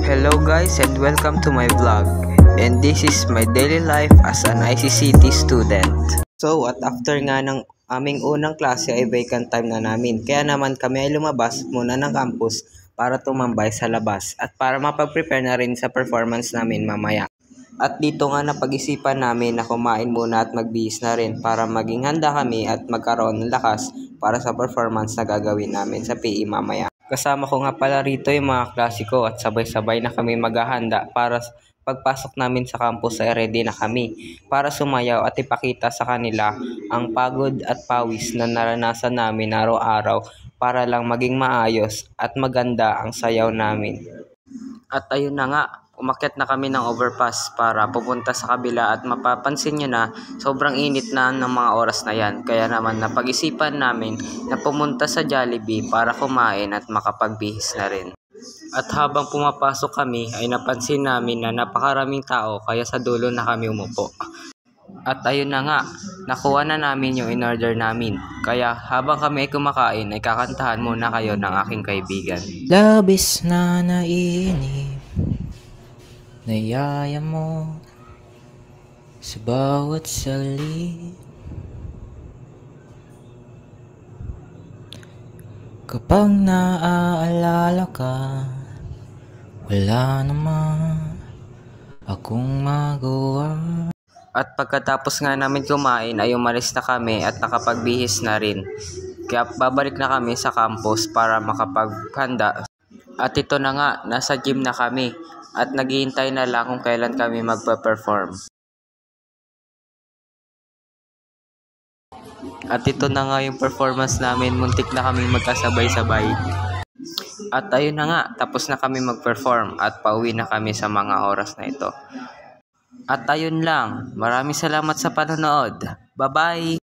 Hello guys and welcome to my vlog, and this is my daily life as an ICCT student. So at after nga ng aming unang klase ay vacant time na namin, kaya naman kami ay lumabas muna ng campus para tumambay sa labas at para mapag-prepare na rin sa performance namin mamaya. At dito nga napag-isipan namin na kumain muna at magbihis na rin para maging handa kami at magkaroon ng lakas para sa performance na gagawin namin sa PE mamaya. Kasama ko nga pala rito yung mga klase ko at sabay-sabay na kami maghahanda para pagpasok namin sa campus ay ready na kami para sumayaw at ipakita sa kanila ang pagod at pawis na naranasan namin araw-araw para lang maging maayos at maganda ang sayaw namin. At ayun na nga, umakyat na kami ng overpass para pupunta sa kabila at mapapansin nyo na sobrang init na ng mga oras na yan. Kaya naman napag-isipan namin na pumunta sa Jollibee para kumain at makapagbihis na rin. At habang pumapasok kami ay napansin namin na napakaraming tao kaya sa dulo na kami umupo. At ayun na nga, nakuha na namin yung in-order namin. Kaya habang kami ay kumakain ay kakantahan muna kayo ng aking kaibigan. Labis na nainip, nayaya mo sa bawat salit. Kapag naaalala ka, wala naman akong magawa. At pagkatapos nga namin kumain ay umalis na kami at nakapagbihis na rin. Kaya babalik na kami sa campus para makapaghanda. At ito na nga, nasa gym na kami at naghihintay na lang kung kailan kami magpa-perform. At ito na nga yung performance namin, muntik na kami magkasabay-sabay. At ayun na nga, tapos na kami mag-perform at pauwi na kami sa mga oras na ito. At ayun lang, maraming salamat sa panonood. Bye-bye!